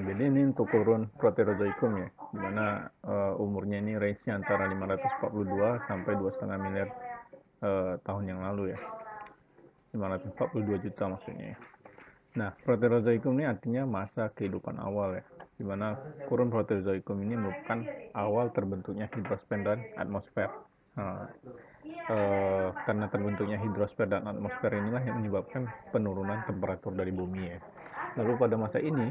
Jadi ini untuk kurun Proterozoikum ya, dimana umurnya ini range-nya antara 542 sampai 2,5 miliar tahun yang lalu ya, 542 juta maksudnya. Nah, Proterozoikum ini artinya masa kehidupan awal ya, dimana kurun Proterozoikum ini merupakan awal terbentuknya hidrosfer dan atmosfer. Nah, karena terbentuknya hidrosfer dan atmosfer inilah yang menyebabkan penurunan temperatur dari bumi ya. Lalu pada masa ini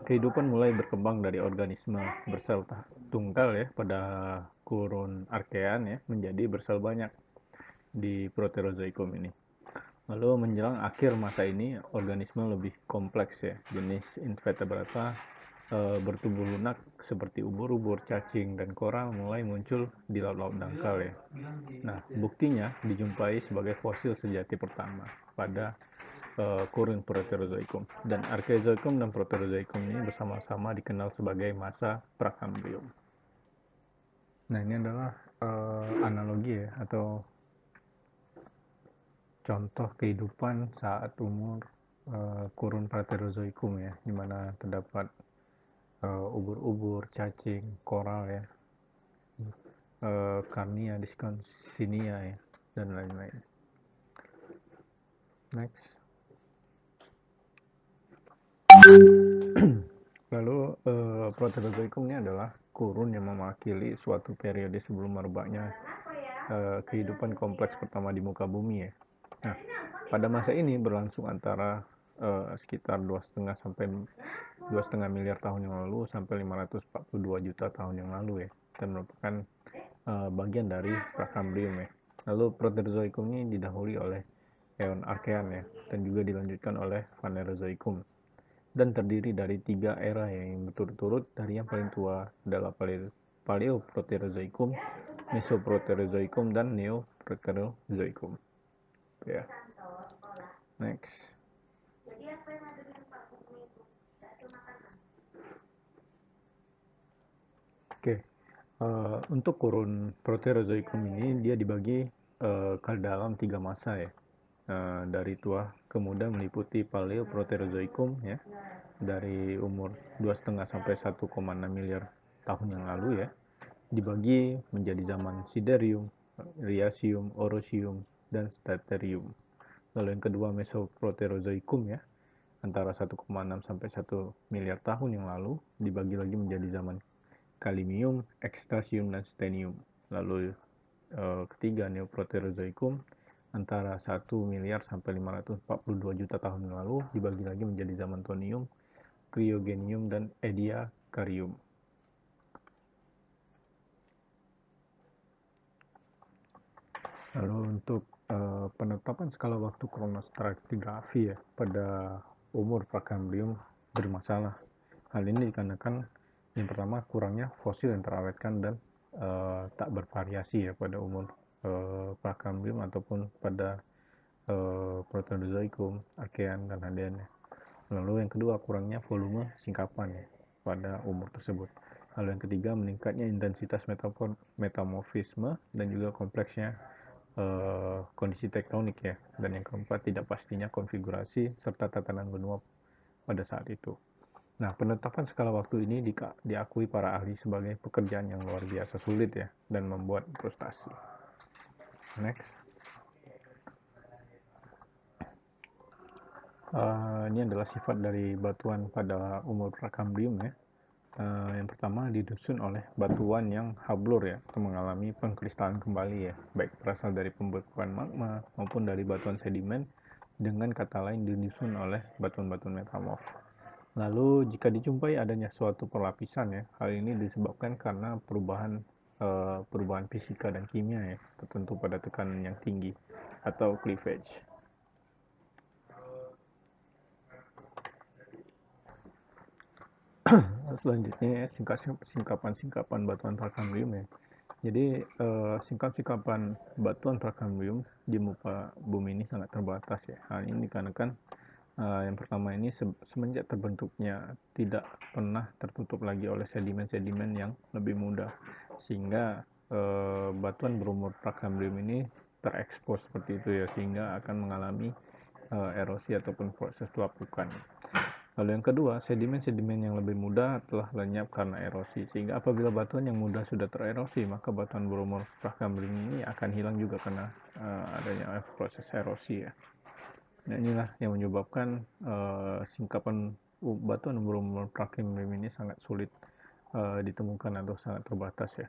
kehidupan mulai berkembang dari organisme bersel tunggal ya pada kurun Archean ya menjadi bersel banyak di Proterozoikum ini. Lalu menjelang akhir masa ini organisme lebih kompleks ya, jenis invertebrata bertubuh lunak seperti ubur-ubur, cacing, dan koral mulai muncul di laut-laut dangkal ya. Nah, buktinya dijumpai sebagai fosil sejati pertama pada kurun Proterozoikum. Dan Archeozoikum dan Proterozoikum ini bersama-sama dikenal sebagai masa Prakambrium. Nah, ini adalah analogi ya, atau contoh kehidupan saat umur kurun Praterozoikum ya, di mana terdapat ubur-ubur, cacing, koral ya, Carnia, Discontinia ya, dan lain-lain. Next. Lalu Proterozoikum ini adalah kurun yang mewakili suatu periode sebelum merebaknya kehidupan kompleks pertama di muka bumi ya. Nah, pada masa ini berlangsung antara sekitar 2,5 sampai 2,5 miliar tahun yang lalu sampai 542 juta tahun yang lalu ya, dan merupakan bagian dari Prakambrium ya. Lalu Proterozoikum ini didahului oleh Eon Archean ya, dan juga dilanjutkan oleh Phanerozoikum, dan terdiri dari 3 era yang berturut-turut. Dari yang paling tua adalah Paleoproterozoikum, Mesoproterozoikum, dan Neoproterozoikum ya. Next. Oke, untuk kurun Proterozoikum ini dia dibagi ke dalam 3 masa ya. Dari tua ke muda meliputi Paleoproterozoikum ya, dari umur 2,5 sampai 1,6 miliar tahun yang lalu ya, dibagi menjadi zaman Siderium, Triasium, Orosium, dan Staterium. Lalu yang kedua Mesoproterozoikum ya, antara 1,6 sampai 1 miliar tahun yang lalu, dibagi lagi menjadi zaman Kalimium, Ekstasium, dan Stenium. Lalu ketiga Neoproterozoikum, antara 1 miliar sampai 542 juta tahun yang lalu, dibagi lagi menjadi zaman Tonium, Cryogenium, dan Ediacarium. Lalu untuk penetapan skala waktu kronostratigrafi ya pada umur Prakambrium bermasalah. Hal ini dikarenakan yang pertama kurangnya fosil yang terawetkan dan tak bervariasi ya pada umur Prakambrium ataupun pada Proterozoikum, Archean, dan Hadean. Lalu yang kedua kurangnya volume singkapan ya pada umur tersebut. Lalu yang ketiga meningkatnya intensitas metamorfisme dan juga kompleksnya kondisi tektonik ya. Dan yang keempat tidak pastinya konfigurasi serta tatanan benua pada saat itu. Nah, penetapan skala waktu ini diakui para ahli sebagai pekerjaan yang luar biasa sulit ya, dan membuat frustasi. Next. Ini adalah sifat dari batuan pada umur Prakambrium ya. Yang pertama disusun oleh batuan yang hablur ya, atau mengalami pengkristalan kembali ya, baik berasal dari pembekuan magma maupun dari batuan sedimen, dengan kata lain disusun oleh batuan-batuan metamorf. Lalu jika dijumpai adanya suatu perlapisan ya, hal ini disebabkan karena perubahan fisika dan kimia ya, tertentu pada tekanan yang tinggi atau cleavage. Selanjutnya singkapan batuan Prakambrium ya. Jadi singkapan batuan Prakambrium di muka bumi ini sangat terbatas ya. Hal ini dikarenakan yang pertama ini semenjak terbentuknya tidak pernah tertutup lagi oleh sedimen-sedimen yang lebih mudah, sehingga batuan berumur Prakambrium ini terekspos seperti itu ya, sehingga akan mengalami erosi ataupun proses pelapukan. Lalu yang kedua, sedimen-sedimen yang lebih mudah telah lenyap karena erosi, sehingga apabila batuan yang mudah sudah tererosi, maka batuan berumur prakambrium ini akan hilang juga karena adanya proses erosi ya. Nah inilah yang menyebabkan singkapan batuan berumur prakambrium ini sangat sulit ditemukan atau sangat terbatas ya.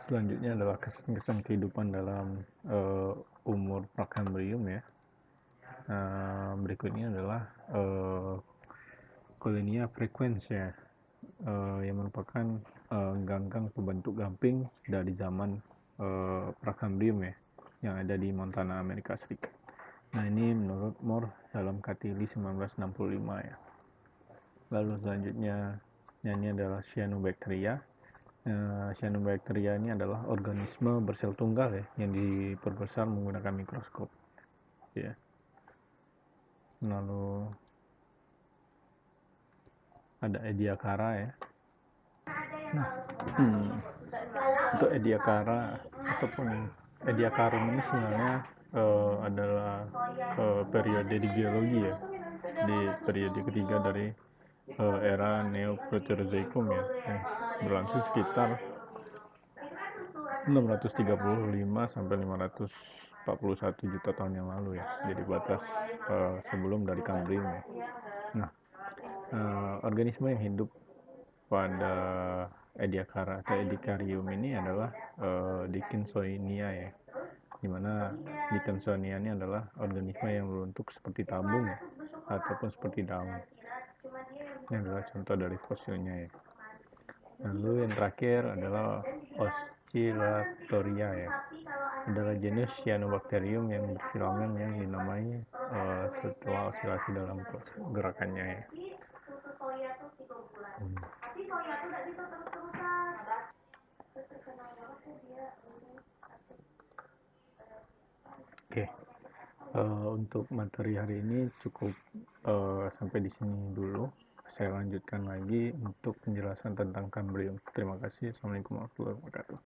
Selanjutnya adalah kesan-kesan kehidupan dalam umur prakambrium ya. Berikutnya adalah Colinia frequens ya, yang merupakan ganggang pembentuk gamping dari zaman prakambrium ya, yang ada di Montana, Amerika Serikat. Nah ini menurut Moore dalam Cattili 1965 ya. Lalu selanjutnya ini adalah cyanobacteria. Cyanobacteria ini adalah organisme bersel tunggal ya, yang diperbesar menggunakan mikroskop ya. Lalu ada Ediacara ya. Nah, untuk Ediacara ataupun Ediacarum ini sebenarnya adalah periode di geologi ya, di periode ketiga dari era Neoproterozoikum ya, yang berlangsung sekitar 635 sampai 541 juta tahun yang lalu ya, jadi batas sebelum dari Kambrium ya. Nah, organisme yang hidup pada Ediacara atau Edicarium ini adalah Dickinsonia ya, dimana Dickinsonia ini adalah organisme yang berbentuk seperti tabung ya, ataupun seperti daun. Ini adalah contoh dari fosilnya ya. Lalu yang terakhir adalah Oscillatoria ya, adalah jenis Cyanobacterium yang berfilamen yang dinamai setelah osilasi dalam gerakannya ya. Oke, untuk materi hari ini cukup sampai di sini dulu. Saya lanjutkan lagi untuk penjelasan tentang Kambrium. Terima kasih. Assalamualaikum warahmatullahi wabarakatuh.